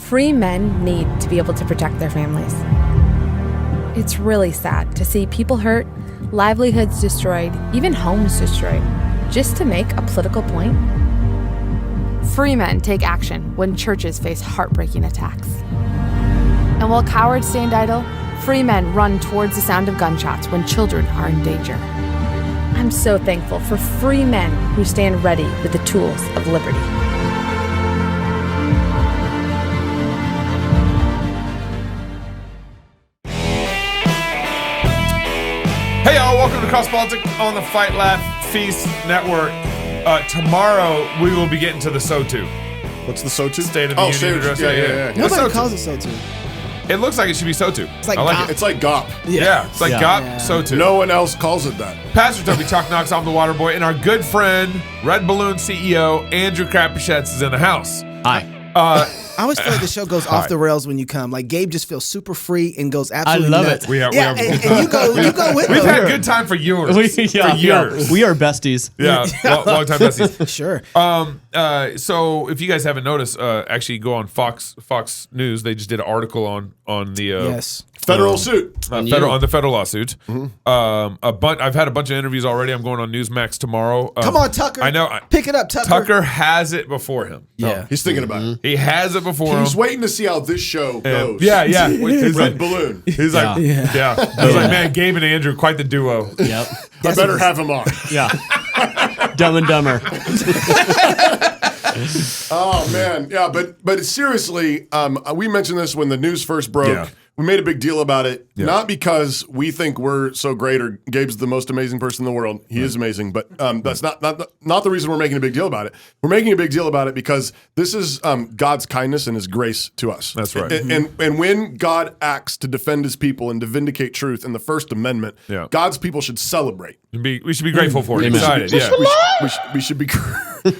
free men need to be able to protect their families. It's really sad to see people hurt, livelihoods destroyed, even homes destroyed, just to make a political point. Free men take action when churches face heartbreaking attacks. And while cowards stand idle, free men run towards the sound of gunshots when children are in danger. I'm so thankful for free men who stand ready with the tools of liberty. Hey y'all, welcome to Cross Politics on the Fight Laugh Feast Network. Tomorrow we will be getting to the SOTU. What's the SOTU? State of the Union Address. Yeah. Nobody calls it SOTU. It looks like it should be SOTU. It's like I like GOP. it. It's like GOP. Yeah, it's like GOP, SOTU. No one else calls it that. Pastor Toby Chuck Knox, I'm the Water Boy, and our good friend, RedBalloon CEO, Andrew Crapuchettes is in the house. Hi. I always feel like the show goes off the rails when you come. Like Gabe just feels super free and goes absolutely I love nuts. it. And you go with We've them. had a good time for years. For years. We are besties. Yeah, long time besties. Sure. So if you guys haven't noticed, actually go on Fox News. They just did an article on the Yes. Federal suit. on the federal lawsuit. I've had a bunch of interviews already. I'm going on Newsmax tomorrow. Come on, Tucker. I know. Pick it up, Tucker. Tucker has it before him. Yeah. He's thinking about it. He has it before him. He's waiting to see how this show goes. Yeah. He's Red like, Balloon. he's like, yeah. He's like, man, Gabe and Andrew, quite the duo. Yep. I better have him on. Yeah. Dumb and Dumber. Oh man, yeah, but seriously, we mentioned this when the news first broke. Yeah. We made a big deal about it, Yeah. not because we think we're so great or Gabe's the most amazing person in the world. He is amazing, but that's not the reason we're making a big deal about it. We're making a big deal about it because this is God's kindness and His grace to us. That's right. And when God acts to defend His people and to vindicate truth in the First Amendment, God's people should celebrate. We should be grateful for it. Excited. We should be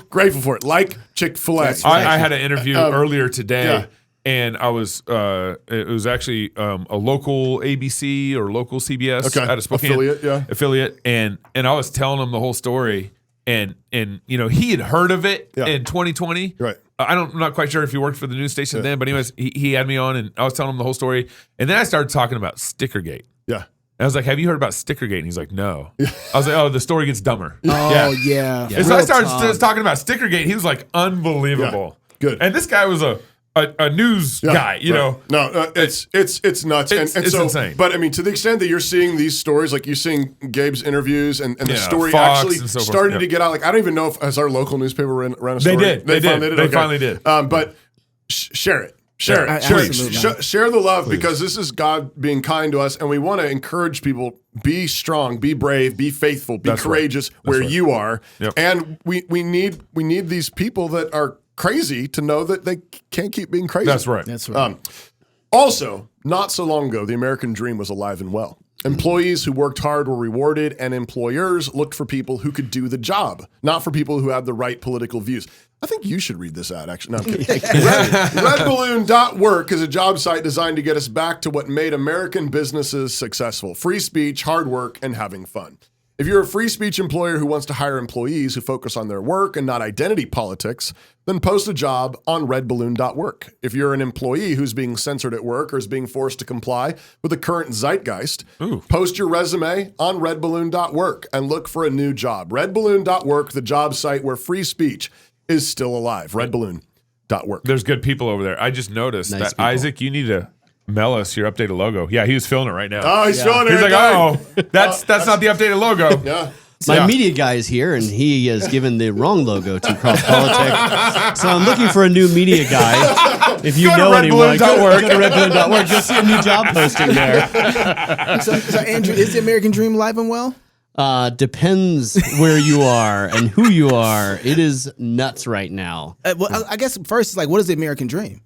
grateful for it, like Chick-fil-A. I had an interview earlier today. Yeah. And I was, it was actually a local ABC or local CBS out of Spokane affiliate, and I was telling him the whole story, and you know he had heard of it in 2020. Right. I'm not quite sure if he worked for the news station then, but anyways, he had me on, and I was telling him the whole story, and then I started talking about Stickergate. Yeah. And I was like, "Have you heard about Stickergate?" And he's like, "No." I was like, "Oh, the story gets dumber." Oh, yeah. And so I started talking about Stickergate. He was like, "Unbelievable." Yeah. Good. And this guy was a news guy, you know. No, it's nuts. It's insane. But I mean, to the extent that you're seeing these stories, like you're seeing Gabe's interviews and the story Fox actually and so forth. started to get out. Like I don't even know if has our local newspaper ran a story. They finally did. But share it. Share it. Share the love because this is God being kind to us, and we want to encourage people: be strong, be brave, be faithful, be courageous where you are. Yep. And we need these people that are crazy to know that they can't keep being crazy. That's right. That's right. Also, not so long ago, the American dream was alive and well. Employees who worked hard were rewarded, and employers looked for people who could do the job, not for people who had the right political views. I think you should read this ad, actually. No, I'm kidding. RedBalloon.work is a job site designed to get us back to what made American businesses successful: free speech, hard work, and having fun. If you're a free speech employer who wants to hire employees who focus on their work and not identity politics, then post a job on RedBalloon.work. If you're an employee who's being censored at work or is being forced to comply with the current zeitgeist, post your resume on RedBalloon.work and look for a new job. RedBalloon.work, the job site where free speech is still alive. RedBalloon.work. There's good people over there. I just noticed that people. Isaac, you need to mail us your updated logo. Yeah, he was feeling it right now. Oh, he's feeling it. He's like, oh, that's not the updated logo. Yeah. My media guy is here, and he has given the wrong logo to Cross Politics. So I'm looking for a new media guy. If you know anyone, go to RedBalloon.work. You'll see a new job posting there. So Andrew, is the American dream alive and well? Depends where you are and who you are. It is nuts right now. Well, I guess first, it's like, what is the American dream?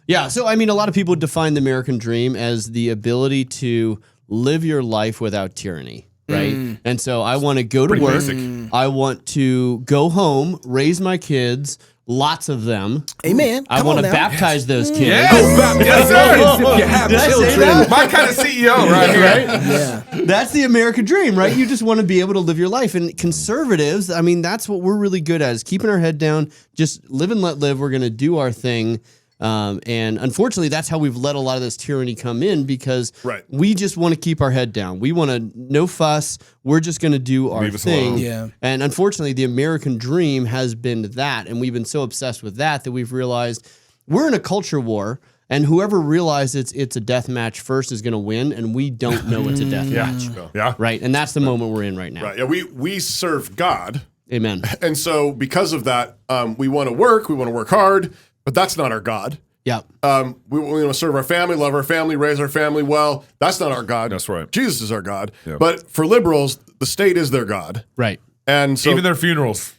Yeah, so I mean, a lot of people define the American dream as the ability to live your life without tyranny, right? And so I want to go to work. Basic. I want to go home, raise my kids, lots of them. Amen. I want to baptize those kids. Yes, sir. If you have children. My kind of CEO right here. Right? Yeah. That's the American dream, right? You just want to be able to live your life. And conservatives, I mean, that's what we're really good at, is keeping our head down, just live and let live. We're going to do our thing. And unfortunately, that's how we've let a lot of this tyranny come in because we just want to keep our head down. We want to no fuss. We're just going to do our thing. Yeah. And unfortunately, the American dream has been that. And we've been so obsessed with that we've realized we're in a culture war. And whoever realizes it's a death match first is going to win, and we don't know it's a death match. Yeah. Right? And that's the moment we're in right now. Right. Yeah, we serve God. Amen. And so because of that, we want to work hard, but that's not our God. Yeah. We want to serve our family, love our family, raise our family well. That's not our God. That's right. Jesus is our God. Yeah. But for liberals, the state is their God. Right. And so even their funerals.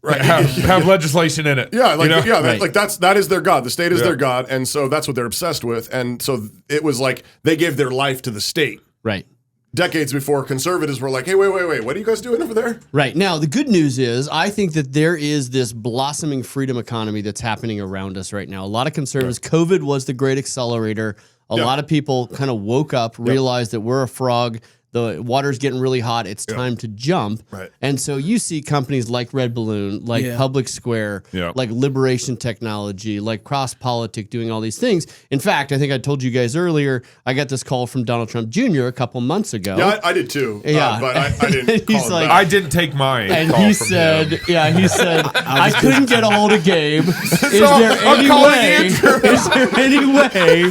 Have legislation in it. Yeah, like right. that is their God. The state is their God, and so that's what they're obsessed with. And so it was like they gave their life to the state. Right. Decades before, conservatives were like, "Hey, wait, what are you guys doing over there?" Right. Now, the good news is I think that there is this blossoming freedom economy that's happening around us right now. A lot of conservatives, COVID was the great accelerator. A lot of people kind of woke up, realized that we're a frog. The water's getting really hot. It's time to jump. Right. And so you see companies like RedBalloon, like Public Square, like Liberation Technology, like Cross Politic doing all these things. In fact, I think I told you guys earlier, I got this call from Donald Trump Jr. a couple months ago. Yeah, I did too. Yeah. But I didn't call him back. I didn't take mine. And he said, I couldn't get a hold of Gabe. Is there any way? Is there any way?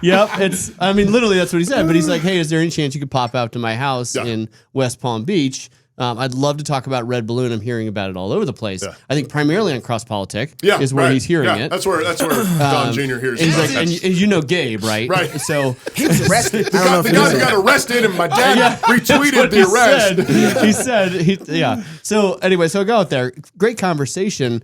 Yep. Literally that's what he said. But he's like, hey, is there any chance you could pop out to my house in West Palm Beach? I'd love to talk about RedBalloon. I'm hearing about it all over the place. Yeah. I think primarily on Cross Politic is where he's hearing it. That's where Don Jr. hears and it. And you know Gabe, right? Right. So he was arrested. The guy who got arrested, and my dad retweeted the arrest. He said, So anyway, so I go out there. Great conversation.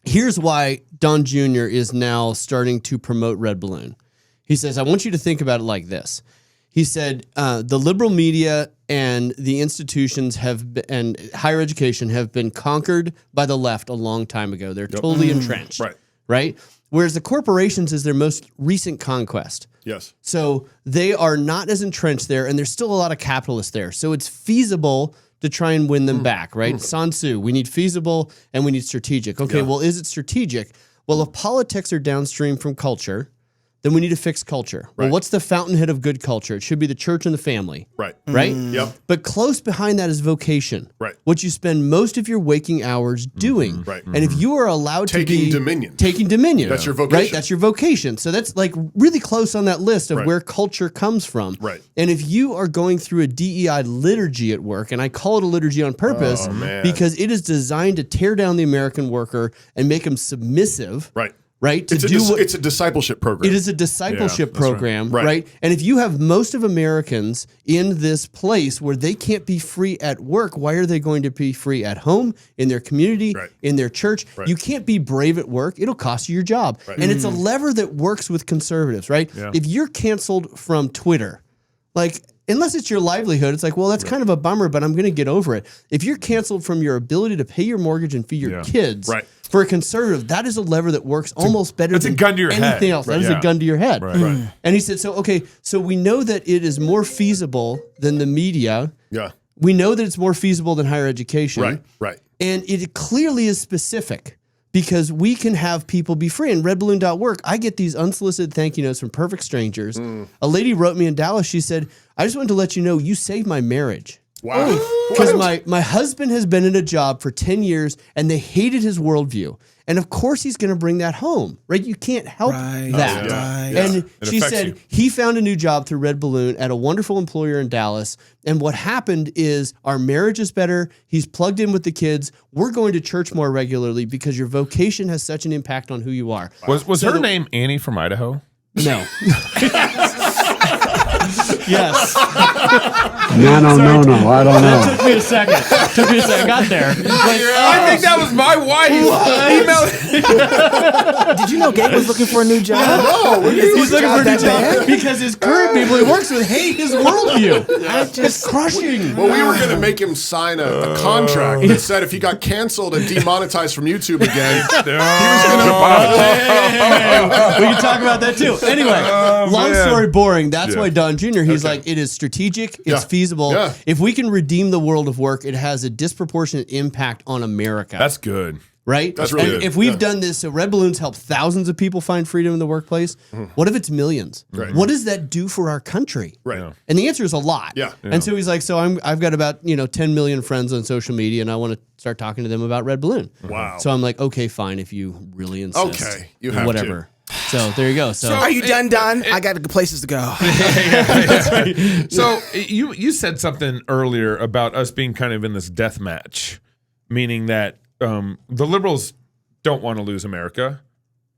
Here's why Don Jr. is now starting to promote RedBalloon. He says, I want you to think about it like this. He said, the liberal media and the institutions and higher education have been conquered by the left a long time ago. They're totally entrenched. Right? Whereas the corporations is their most recent conquest. Yes. So they are not as entrenched there, and there's still a lot of capitalists there. So it's feasible to try and win them back, right? Sun Tzu, we need feasible and we need strategic. Okay, well, is it strategic? Well, if politics are downstream from culture, then we need to fix culture. Well, what's the fountainhead of good culture? It should be the church and the family. Right. Right? Yep. But close behind that is vocation. Right. What you spend most of your waking hours doing. Right. And if you are allowed to be taking dominion. That's your vocation. Right? That's your vocation. So that's like really close on that list of where culture comes from. Right. And if you are going through a DEI liturgy at work, and I call it a liturgy on purpose because it is designed to tear down the American worker and make them submissive. Right. Right? It's a discipleship program. It is a discipleship program, right? And if you have most of Americans in this place where they can't be free at work, why are they going to be free at home, in their community, in their church? You can't be brave at work. It'll cost you your job. And it's a lever that works with conservatives, right? Yeah. If you're canceled from Twitter, like, unless it's your livelihood, it's like, well, that's kind of a bummer, but I'm going to get over it. If you're canceled from your ability to pay your mortgage and feed your kids, for a conservative, that is a lever that works almost better than anything else. That is a gun to your head. Right. And he said, so we know that it is more feasible than the media. Yeah. We know that it's more feasible than higher education. Right. And it clearly is specific. Because we can have people be free. And RedBalloon.org, I get these unsolicited thank you notes from perfect strangers. A lady wrote me in Dallas. She said, I just wanted to let you know you saved my marriage. Wow. Because my husband has been in a job for 10 years and they hated his worldview. And of course he's going to bring that home, right? You can't help that. And she said he found a new job through RedBalloon at a wonderful employer in Dallas. And what happened is our marriage is better. He's plugged in with the kids. We're going to church more regularly because your vocation has such an impact on who you are. Was her name Annie from Idaho? No. Yes. No. I don't know. Took me a second. I got there. I think that was my wife. Did you know Gabe was looking for a new job? No, he's looking for a new job because his current people he works with hate his worldview. It's crushing. Well, we were going to make him sign a contract that said if he got canceled and demonetized from YouTube again, he was going to. We can talk about that too. Anyway, long story boring. That's why Don Jr. He's like, it is strategic. It's feasible. Yeah. If we can redeem the world of work, it has a disproportionate impact on America. That's good. Right? That's really good. If we've done this, so Red Balloon's helped thousands of people find freedom in the workplace. What if it's millions? Right. What does that do for our country? Right. Yeah. And the answer is a lot. Yeah. And so he's like, so I've got about 10 million friends on social media, and I want to start talking to them about Red Balloon. Wow. So I'm like, okay, fine, if you really insist. Okay, you have whatever. So there you go. So Are you done, Don? I got places to go. So you said something earlier about us being kind of in this death match, meaning that the liberals don't want to lose America,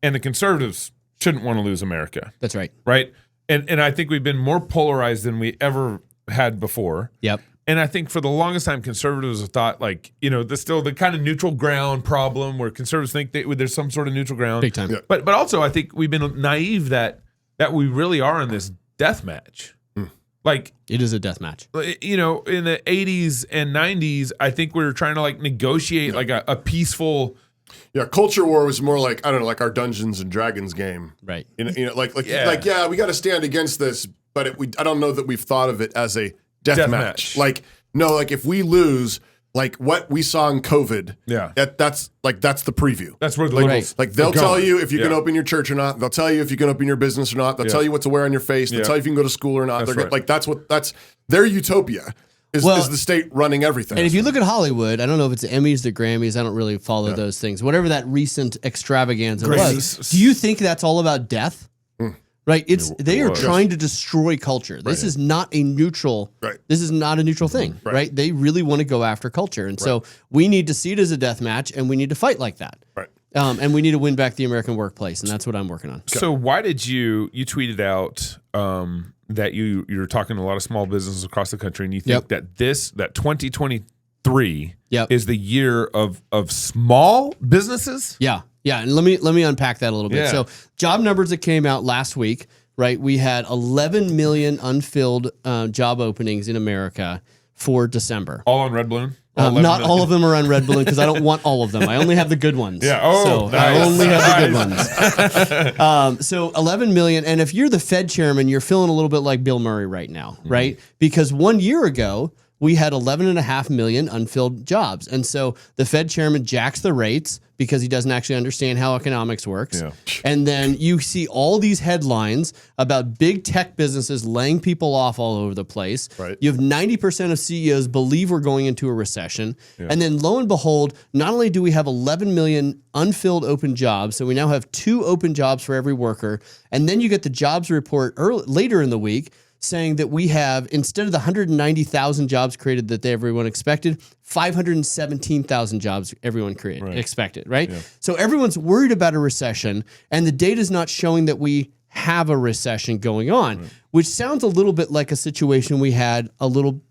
and the conservatives shouldn't want to lose America. that's right. Right? And I think we've been more polarized than we ever had before. Yep. And I think for the longest time, conservatives have thought there's still the kind of neutral ground problem where conservatives think there's some sort of neutral ground. Big time. Yeah. But also I think we've been naive that we really are in this death match. Like, It is a death match. in the 80s and 90s, I think we were trying to negotiate a peaceful. Yeah, culture war was more like, I don't know, like our Dungeons and Dragons game. Right. We got to stand against this, but I don't know that we've thought of it as a death match. If we lose, what we saw in COVID, that's the preview. That's where the liberals. They'll tell you if you can open your church or not. They'll tell you if you can open your business or not. They'll tell you what to wear on your face. They'll tell you if you can go to school or not. That's their utopia. Is the state running everything. And if you look at Hollywood, I don't know if it's the Emmys, the Grammys, I don't really follow those things. Whatever that recent extravaganza was, do you think that's all about death? Right? They are trying to destroy culture. This is not a neutral. Right. This is not a neutral thing. Right? They really want to go after culture, and so we need to see it as a death match, and we need to fight like that. Right. And we need to win back the American workplace, and that's what I'm working on. So why did you tweeted out that you're talking to a lot of small businesses across the country, and you think that 2023 is the year of small businesses? Yeah. And let me unpack that a little bit. Yeah. So job numbers that came out last week, right? We had 11 million unfilled job openings in America for December. All on Red Balloon? Not all of them are on Red Balloon because I don't want all of them. I only have the good ones. Yeah. Oh, so nice. I only have the good ones. So 11 million. And if you're the Fed chairman, you're feeling a little bit like Bill Murray right now, right? Because 1 year ago, we had 11.5 million unfilled jobs. And so the Fed chairman jacks the rates because he doesn't actually understand how economics works. Yeah. And then you see all these headlines about big tech businesses laying people off all over the place. Right. You have 90% of CEOs believe we're going into a recession. Yeah. And then lo and behold, not only do we have 11 million unfilled open jobs, so we now have 2 open jobs for every worker. And then you get the jobs report later in the week saying that we have, instead of the 190,000 jobs created that everyone expected, 517,000 jobs everyone expected, right? Yeah. So everyone's worried about a recession, and the data's not showing that we have a recession going on, which sounds a little bit like a situation we had 2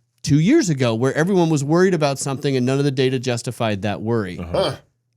years ago where everyone was worried about something and none of the data justified that worry.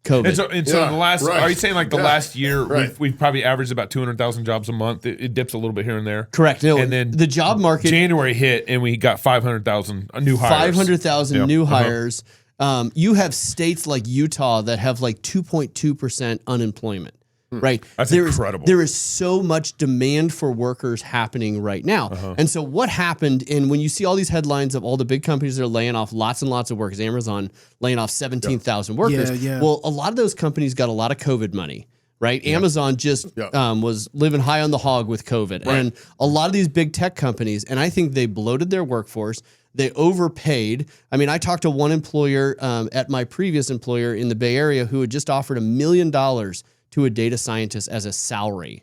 COVID. And so the last, are you saying the last year we've probably averaged about 200,000 jobs a month? It dips a little bit here and there. Correct. No, and then the job market, January hit and we got 500,000 new hires. 500,000 new hires. You have states like Utah that have 2.2% unemployment. Right. That's incredible. There is so much demand for workers happening right now. And so what happened when you see all these headlines of all the big companies that are laying off lots and lots of workers, Amazon laying off 17,000 workers. Yeah. Well, a lot of those companies got a lot of COVID money. Right. Yeah. Amazon just was living high on the hog with COVID. Right. And a lot of these big tech companies, and I think they bloated their workforce. They overpaid. I mean, I talked to one employer at my previous employer in the Bay Area who had just offered $1 million to a data scientist as a salary.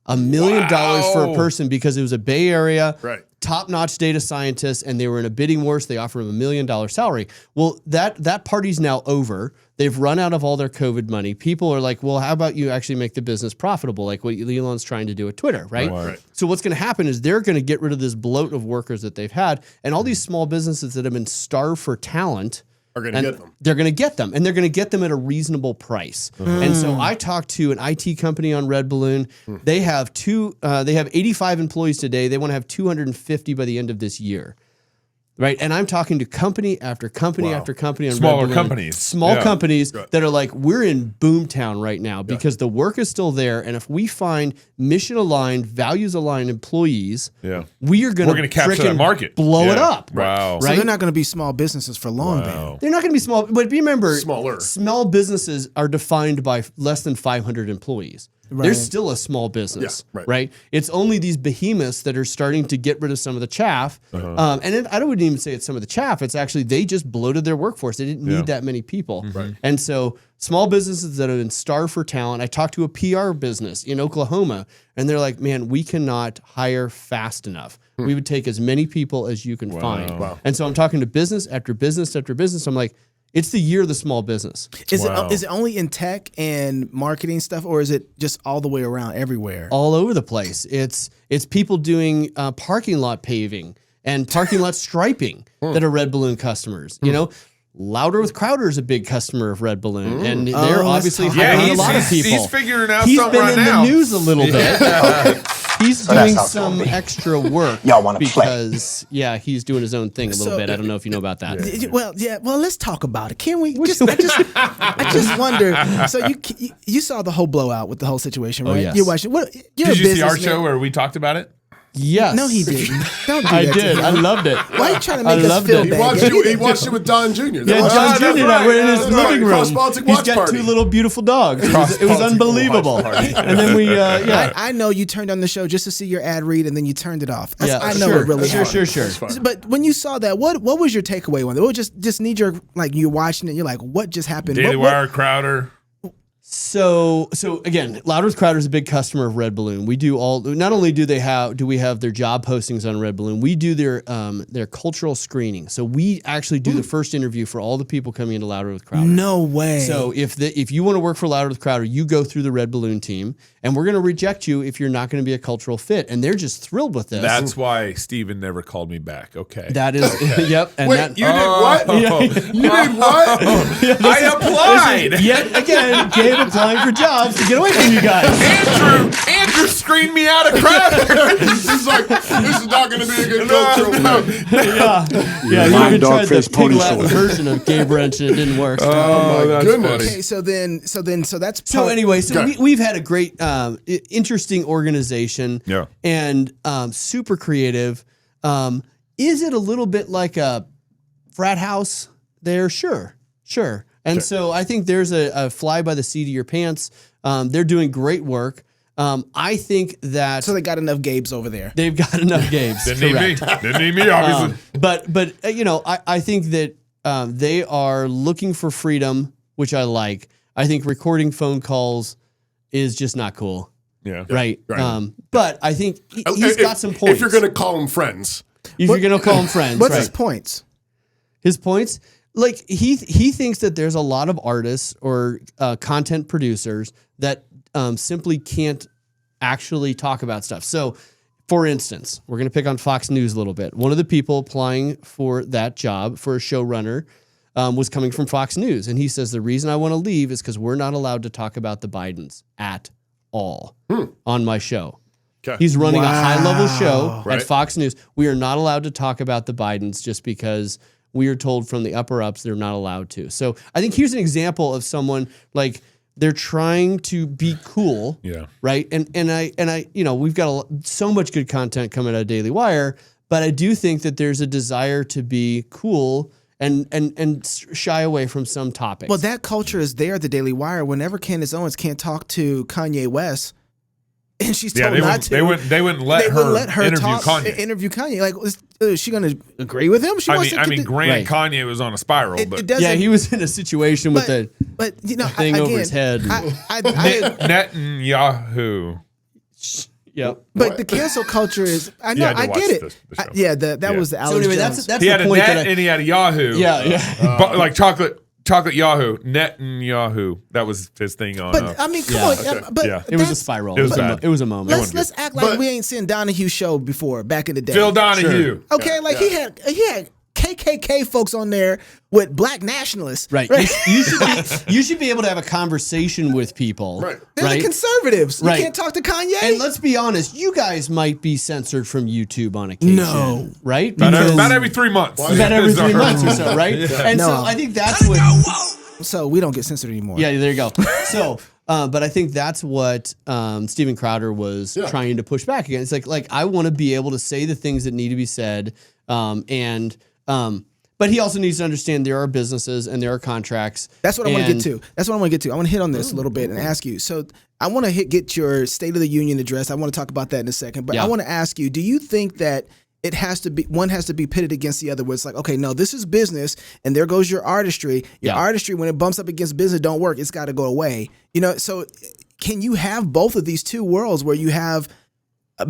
$1 million for a person because it was a Bay Area top-notch data scientist and they were in a bidding war, so they offered him $1 million salary. Well, that party's now over. They've run out of all their COVID money. People are like, well, how about you actually make the business profitable, like what Elon's trying to do at Twitter, right? So what's going to happen is they're going to get rid of this bloat of workers that they've had, and all these small businesses that have been starved for talent are going to get them. They're going to get them, and they're going to get them at a reasonable price. And so I talked to an IT company on Red Balloon. They have 85 employees today. They want to have 250 by the end of this year. Right. And I'm talking to company after company after company on Smaller RedBalloon. companies. Small companies that are like, we're in boomtown right now because the work is still there. And if we find mission aligned, values aligned employees, we are going to capture that market. Blow it up. Wow. Right? So they're not going to be small businesses for long then. They're not going to be small. But remember, Smaller. small businesses are defined by less than 500 employees. Right. They're still a small business, right? It's only these behemoths that are starting to get rid of some of the chaff. And I wouldn't even say it's some of the chaff. It's actually they just bloated their workforce. They didn't need that many people. And so small businesses that have been starved for talent. I talked to a PR business in Oklahoma, and they're like, man, we cannot hire fast enough. We would take as many people as you can find. And so I'm talking to business after business after business. I'm like, it's the year of the small business. Is it only in tech and marketing stuff, or is it just all the way around everywhere? All over the place. It's people doing parking lot paving and parking lot striping that are RedBalloon customers. You know, Louder with Crowder is a big customer of RedBalloon, and they're obviously hiring a lot of people. He's figuring out He's something been right in now. the news a little bit. He's doing some extra work Y'all wanna because he's doing his own thing a little bit. I don't know if you know about that. Well, let's talk about it. Can we? I just wonder. So you saw the whole blowout with the whole situation, right? Yes. You're watching. You're Did a you see our businessman. show where we talked about it? Yes. No, he didn't. Don't do I that to did. him. I loved it. Why are you trying to make us loved feel it. bad? He watched it with Don Jr. Yeah, John Jr. and I were in his living room. Cross-Baltic He's watch got party. 2 little beautiful dogs. It was unbelievable. And then we, I know you turned on the show just to see your ad read, and then you turned it off. I know it really happened. Sure. But when you saw that, what was your takeaway on it? What was just knee jerk, like you're watching it, you're like, what just happened? Daily Wire, Crowder. So again, Louder with Crowder is a big customer of RedBalloon. We do not only do we have their job postings on RedBalloon, we do their cultural screening. So we actually do the first interview for all the people coming into Louder with Crowder. No way. So if you want to work for Louder with Crowder, you go through the RedBalloon team, and we're going to reject you if you're not going to be a cultural fit. And they're just thrilled with this. That's why Steven never called me back. Okay. That is, yep. And Wait, you did what? You did what? I applied. Yet again, Gabe applying for jobs to get away from you guys. Andrew screened me out of Crowder. He's like, this is not going to be a good cultural fit. Yeah, you even tried the pig Latin version of Gabe Wrench, and it didn't work. Oh my goodness. Okay, so that's part. So anyway, we've had a great, interesting organization, and super creative. Is it a little bit like a frat house there? Sure. And so I think there's a fly by the seat of your pants. They're doing great work. I think that So they got enough Gabes over there. they've got enough Gabes. Didn't need me, obviously. But I think that they are looking for freedom, which I like. I think recording phone calls is just not cool. Yeah. Right. But I think he's got some points. If you're going to call them friends. If you're going to call them friends. What's right. his points? His points? Like he thinks that there's a lot of artists or content producers that simply can't actually talk about stuff. So, for instance, we're going to pick on Fox News a little bit. One of the people applying for that job for a showrunner was coming from Fox News. And he says, the reason I want to leave is because we're not allowed to talk about the Bidens at all on my show. Okay. He's running a high-level show at Fox News. We are not allowed to talk about the Bidens just because we are told from the upper-ups they're not allowed to. So I think here's an example of someone like they're trying to be cool, right? And I we've got so much good content coming out of Daily Wire, but I do think that there's a desire to be cool and shy away from some topics. Well, that culture is there at the Daily Wire. Whenever Candace Owens can't talk to Kanye West, and she's told not to. They wouldn't let her interview Kanye. Like, is she going to agree with him? Granted, Kanye was on a spiral, but he was in a situation with a thing over his head. Netanyahu. Yep. But the cancel culture is. I know. I get it. That was the Alex So anyway, Jones. that's he had the a point net and he had a Yahoo. Yeah. Like chocolate Yahoo, Netanyahu. That was his thing on. But I mean, come on. Okay. But it was a spiral. It was bad. It was a moment. Let's act like we ain't seen Donahue's show before back in the day. Phil Donahue. Okay, like he had cake KKK folks on there with black nationalists. Right. You should be able to have a conversation with people. Right. They're the conservatives. You can't talk to Kanye. And let's be honest, you guys might be censored from YouTube on occasion. No. Right? About every 3 months. About every 3 months or so, right? And so I think that's what... So we don't get censored anymore. Yeah, there you go. So, but I think that's what Steven Crowder was trying to push back against. It's like I want to be able to say the things that need to be said, but he also needs to understand there are businesses and there are contracts. That's what I want to get to. I want to hit on this a little bit and ask you. So I want to get your State of the Union address. I want to talk about that in a second. But I want to ask you, do you think that one has to be pitted against the other, where it's like, okay, no, this is business, and there goes your artistry. Your artistry, when it bumps up against business, don't work. It's got to go away. So can you have both of these two worlds where you have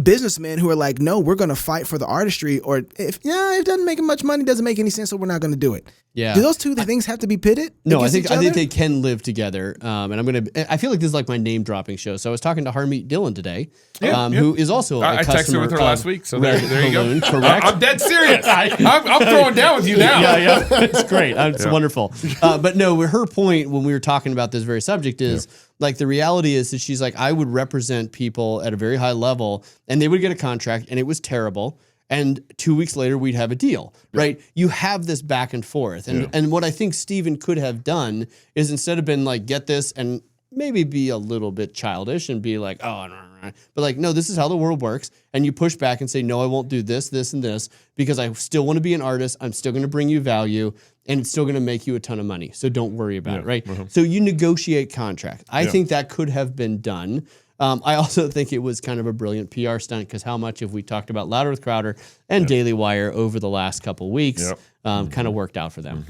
businessmen who are like, no, we're going to fight for the artistry, or if it doesn't make much money, doesn't make any sense, so we're not going to do it. Yeah. Do those two things have to be pitted? No, I think they can live together. And I feel like this is like my name dropping show. So I was talking to Harmeet Dillon today, who is also a customer. I texted with her last week, so there you go. Correct. I'm dead serious. I'm throwing down with you now. Yeah, it's great. It's wonderful. But no, her point when we were talking about this very subject is like the reality is that she's like, I would represent people at a very high level, and they would get a contract, and it was terrible. And 2 weeks later, we'd have a deal, right? You have this back and forth. And what I think Steven could have done is instead of been like, get this and maybe be a little bit childish and be like, oh, no. But like, no, this is how the world works. And you push back and say, no, I won't do this, this, and this, because I still want to be an artist. I'm still going to bring you value, and it's still going to make you a ton of money. So don't worry about it, right? So you negotiate contract. I think that could have been done. I also think it was kind of a brilliant PR stunt, because how much have we talked about Louder with Crowder and Daily Wire over the last couple of weeks kind of worked out for them.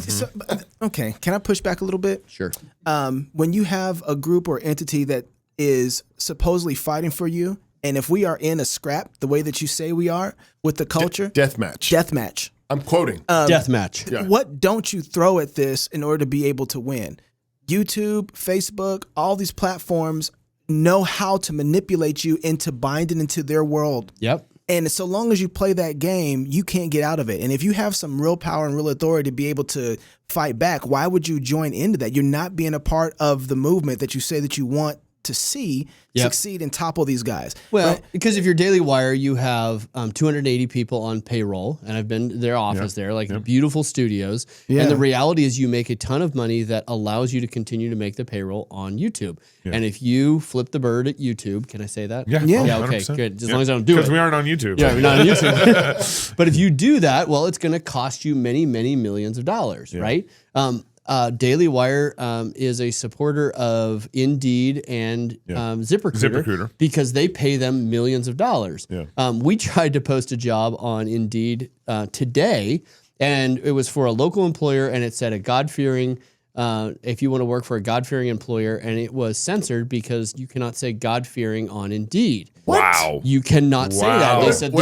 So, okay, can I push back a little bit? Sure. When you have a group or entity that is supposedly fighting for you, and if we are in a scrap the way that you say we are with the culture. Death match. I'm quoting. Death match. What don't you throw at this in order to be able to win? YouTube, Facebook, all these platforms know how to manipulate you into binding into their world. Yep. And so long as you play that game, you can't get out of it. And if you have some real power and real authority to be able to fight back, why would you join into that? You're not being a part of the movement that you say that you want to see succeed and topple these guys. Well, right? Because if you're Daily Wire, you have 280 people on payroll, and I've been to their office there, beautiful studios. Yeah. And the reality is you make a ton of money that allows you to continue to make the payroll on YouTube. Yeah. And if you flip the bird at YouTube, can I say that? Yeah. Okay, 100%. good. As long as I don't do it. Because we aren't on YouTube. Yeah, we're not on YouTube. But if you do that, well, it's going to cost you many, many millions of dollars, right? Daily Wire is a supporter of Indeed and ZipRecruiter because they pay them millions of dollars. Yeah. We tried to post a job on Indeed today, and it was for a local employer, and it said a God-fearing, if you want to work for a God-fearing employer, and it was censored because you cannot say God-fearing on Indeed. What? Wow. You cannot say that. They said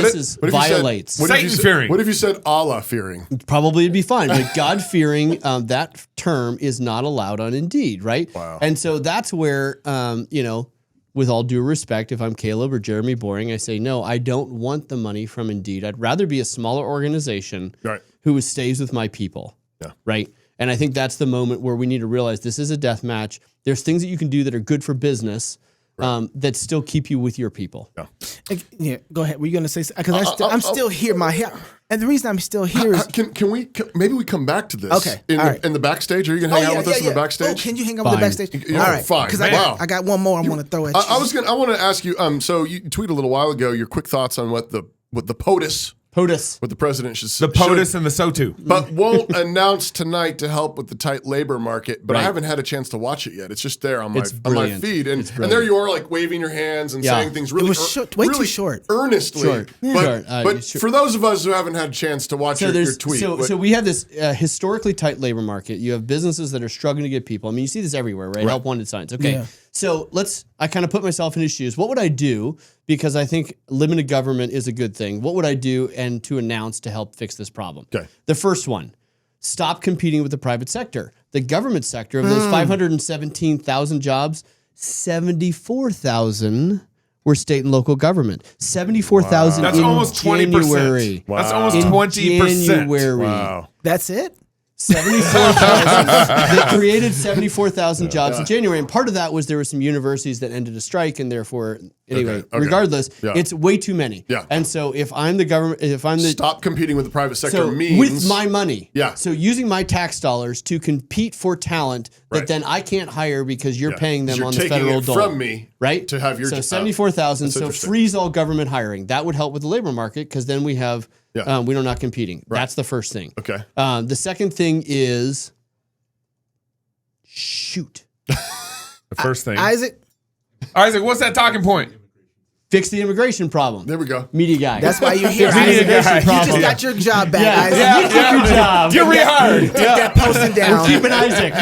violates. Satan-fearing. What if you said Allah-fearing? Probably it'd be fine. But God-fearing, that term is not allowed on Indeed, right? Wow. And so that's where, with all due respect, if I'm Caleb or Jeremy Boring, I say, no, I don't want the money from Indeed. I'd rather be a smaller organization who stays with my people, right? And I think that's the moment where we need to realize this is a death match. There's things that you can do that are good for business that still keep you with your people. Yeah, go ahead. Were you going to say something? Because I'm still here. And the reason I'm still here is... Can we maybe we come back to this? Okay. In the backstage? Are you going to hang out with us in the backstage? Oh, can you hang out with the backstage? All right. Fine. Because I got one more I want to throw at you. I want to ask you, so you tweeted a little while ago your quick thoughts on what the POTUS, what the president should say. The POTUS and the SOTU. But won't announce tonight to help with the tight labor market. But I haven't had a chance to watch it yet. It's just there on my feed. And there you are, like waving your hands and saying things really way too short. Earnestly. Short. But for those of us who haven't had a chance to watch your tweet. So we have this historically tight labor market. You have businesses that are struggling to get people. I mean, you see this everywhere, right? Help wanted signs. Okay. Yeah. So I kind of put myself in his shoes. What would I do? Because I think limited government is a good thing. What would I do and to announce to help fix this problem? Okay. The first one, stop competing with the private sector. The government sector, of those 517,000 jobs, 74,000 were state and local government. 74,000 That's in almost 20%. January. Wow. That's almost In 20%. January. Wow. That's it? 74,000. They created 74,000 jobs in January, and part of that was there were some universities that ended a strike, and therefore, anyway, regardless, it's way too many. Yeah. And so, if I'm the government, if I'm the stop competing with the private sector so means with my money, Yeah. So using my tax dollars to compete for talent that then I can't hire because you're paying them You're on the taking federal it dole from me, right? to have your so job. 74,000. That's So interesting. freeze all government hiring. That would help with the labor market because then we have. We're not competing. Right. That's the first thing. Okay. The second thing is shoot. The first thing. Isaac, what's that talking point? Fix the immigration problem. There we go. Media guy. that's why you're here, Media Isaac. guy. You just got your job back, Isaac. You keep your job. You're rehired. Take that posting down. Keeping Isaac.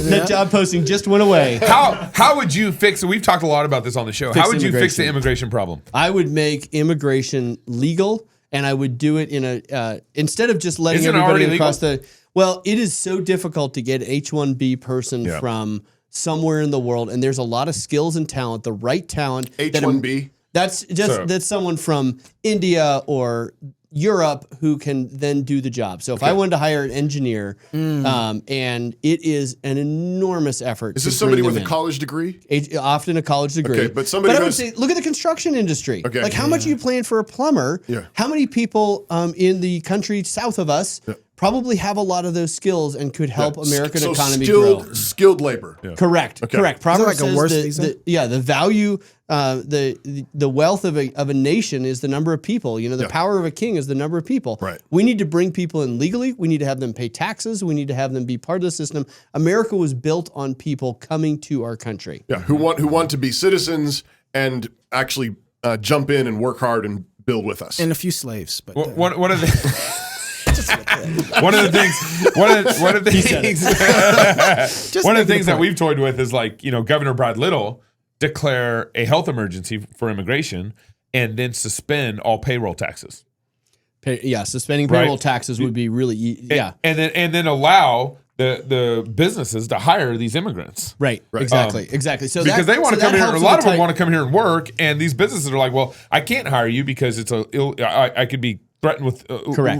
That job posting just went away. How would you fix it? We've talked a lot about this on the show. How would you fix the immigration problem? I would make immigration legal, and I would do it in a instead of just letting Isn't it everybody already across legal? the. Well, it is so difficult to get an H-1B person from somewhere in the world, and there's a lot of skills and talent, the right talent. H-1B. That's someone from India or Europe who can then do the job. So if I wanted to hire an engineer, and it is an enormous effort. Is this somebody with a college degree? Often a college degree. Okay, but somebody I would who's- say, look at the construction industry. Okay. Like how much are you paying for a plumber? Yeah. How many people in the country south of us probably have a lot of those skills and could help American economy grow? Skilled labor. Yeah. Correct. Correct. Proverbs like a says worse season? the value, the wealth of a nation is the number of people. You know, the power of a king is the number of people. Right. We need to bring people in legally. We need to have them pay taxes. We need to have them be part of the system. America was built on people coming to our country. Yeah, who want to be citizens and actually jump in and work hard and build with us. And a few slaves. But One of the one of the things that we've toyed with is like, Governor Brad Little declare a health emergency for immigration and then suspend all payroll taxes. Suspending payroll taxes would be really and then allow the businesses to hire these immigrants. Right. Exactly. So because they want to come here, a lot of them want to come here and work, and these businesses are like, well, I can't hire you because it's I could be threatened with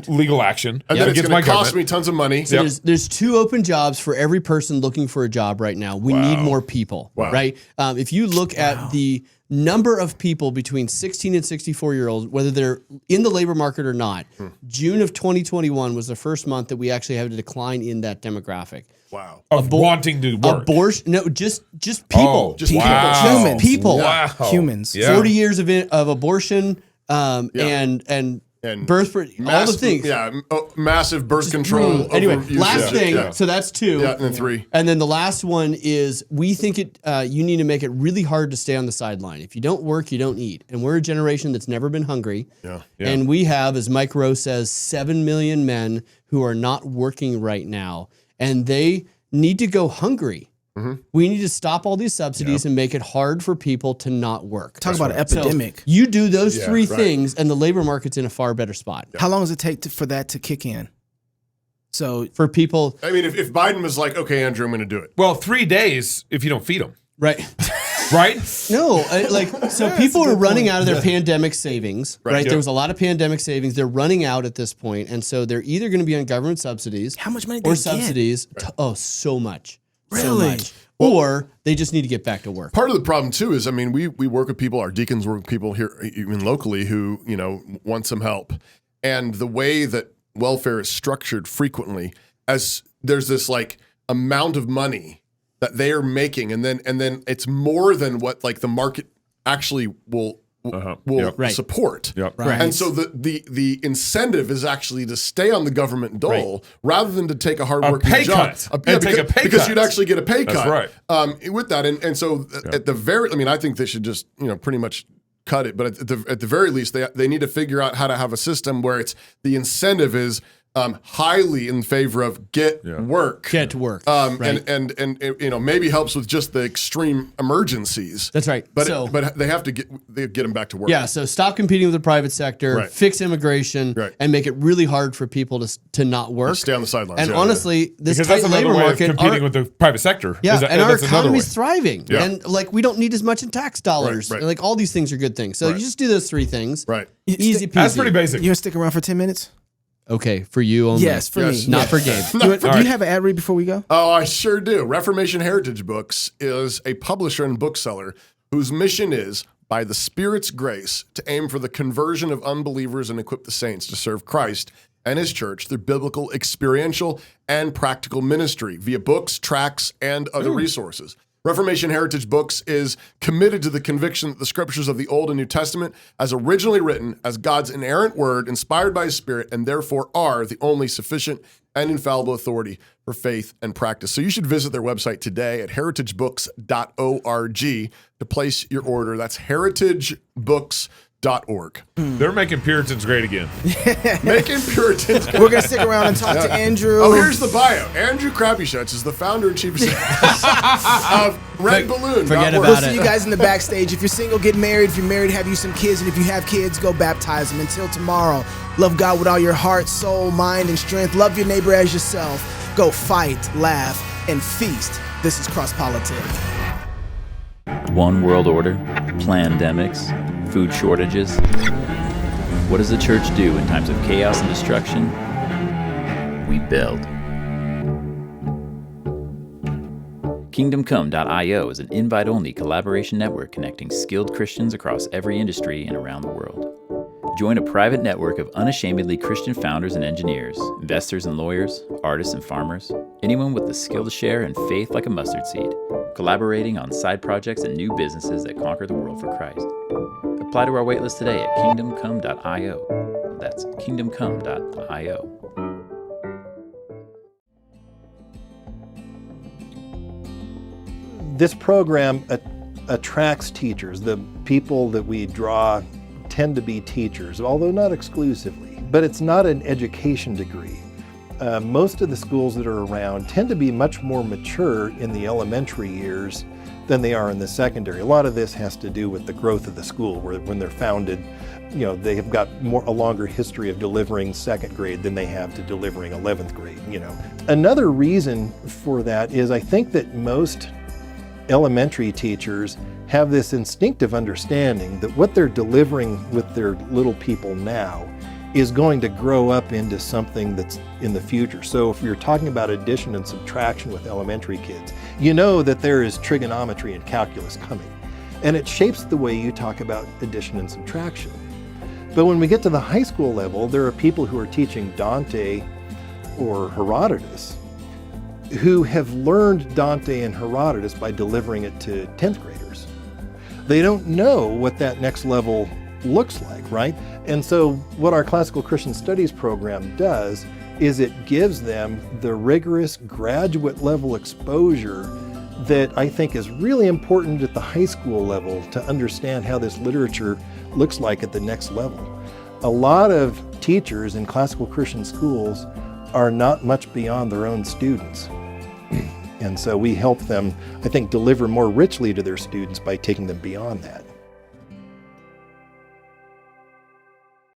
legal action. And then it's going to cost me tons of money. So there's 2 open jobs for every person looking for a job right now. We need more people, right? If you look at the number of people between 16 and 64-year-olds, whether they're in the labor market or not, June of 2021 was the first month that we actually had a decline in that demographic. Wow. Of wanting to work. Abortion? No, just people. Just people. wow. Humans. People. Wow. Humans. Yeah. 40 years of abortion and birth, all the things. Yeah, massive birth control. Anyway, overuse. last thing. So that's 2. Yeah, and then 3. And then the last one is we think you need to make it really hard to stay on the sideline. If you don't work, you don't eat. And we're a generation that's never been hungry. Yeah. And we have, as Mike Rowe says, 7 million men who are not working right now. And they need to go hungry. We need to stop all these subsidies and make it hard for people to not work. Talk about an epidemic. So you do those 3 things, and the labor market's in a far better spot. How long does it take for that to kick in? So for people, I mean, if Biden was like, okay, Andrew, I'm going to do it. Well, 3 days if you don't feed them. right? Right? No, so people are running out of their pandemic savings, right? Yeah. There was a lot of pandemic savings. They're running out at this point, and so they're either going to be on government subsidies, how much money or they subsidies. So much, so Really? much. Or they just need to get back to work. Part of the problem too is, I mean, we work with people, our deacons work with people here, even locally, who want some help, and the way that welfare is structured frequently, as there's this like amount of money that they are making, and then it's more than what like the market actually will support. Yep. Right. And so the incentive is actually to stay on the government dole rather than to take a hardworking pay job. cut. Take a pay because cut. you'd actually get a pay cut. That's right. With that, and so at the very, I mean, I think they should just pretty much cut it. But at the very least, they need to figure out how to have a system where it's the incentive is highly in favor of get work. Get work. Right. And maybe helps with just the extreme emergencies. That's right. But they have to get them back to work. Yeah. So stop competing with the private sector, fix immigration, and make it really hard for people to not work. Stay on the sidelines. And honestly, this because tight that's labor way market, of competing with the private sector. And our economy's thriving. Yeah. And we don't need as much in tax dollars. Right. And, all these things are good things. So you just do those 3 things. Right. Easy peasy. That's pretty basic. You want to stick around for 10 minutes? Okay, for you only. Yes, for me. Not for Gabe. Do you have an ad read before we go? Oh, I sure do. Reformation Heritage Books is a publisher and bookseller whose mission is, by the Spirit's grace, to aim for the conversion of unbelievers and equip the saints to serve Christ and his church through biblical, experiential, and practical ministry via books, tracts, and other resources. Reformation Heritage Books is committed to the conviction that the scriptures of the Old and New Testament, as originally written as God's inerrant word, inspired by his Spirit, and therefore are the only sufficient and infallible authority for faith and practice. So you should visit their website today at heritagebooks.org to place your order. That's heritagebooks.org. They're making Puritans great again. Making Puritans great. We're going to stick around and talk to Andrew. Oh, here's the bio. Andrew Crapuchettes is the founder and chief of RedBalloon. Forget about We'll it. see you guys in the backstage. If you're single, get married. If you're married, have you some kids. And if you have kids, go baptize them. Until tomorrow, love God with all your heart, soul, mind, and strength. Love your neighbor as yourself. Go fight, laugh, and feast. This is Cross Politic. One world order, pandemics, food shortages. What does the church do in times of chaos and destruction? We build. KingdomCome.io is an invite-only collaboration network connecting skilled Christians across every industry and around the world. Join a private network of unashamedly Christian founders and engineers, investors and lawyers, artists and farmers, anyone with the skill to share and faith like a mustard seed, collaborating on side projects and new businesses that conquer the world for Christ. Apply to our waitlist today at KingdomCome.io. That's KingdomCome.io. This program attracts teachers. The people that we draw tend to be teachers, although not exclusively. But it's not an education degree. Most of the schools that are around tend to be much more mature in the elementary years than they are in the secondary. A lot of this has to do with the growth of the school, where when they're founded, they have got a longer history of delivering second grade than they have to delivering 11th grade, Another reason for that is I think that most elementary teachers have this instinctive understanding that what they're delivering with their little people now is going to grow up into something that's in the future. So if you're talking about addition and subtraction with elementary kids, you know that there is trigonometry and calculus coming. And it shapes the way you talk about addition and subtraction. But when we get to the high school level, there are people who are teaching Dante or Herodotus who have learned Dante and Herodotus by delivering it to 10th graders. They don't know what that next level looks like, right? And so what our Classical Christian Studies program does is it gives them the rigorous graduate level exposure that I think is really important at the high school level to understand how this literature looks like at the next level. A lot of teachers in classical Christian schools are not much beyond their own students. And so we help them, I think, deliver more richly to their students by taking them beyond that.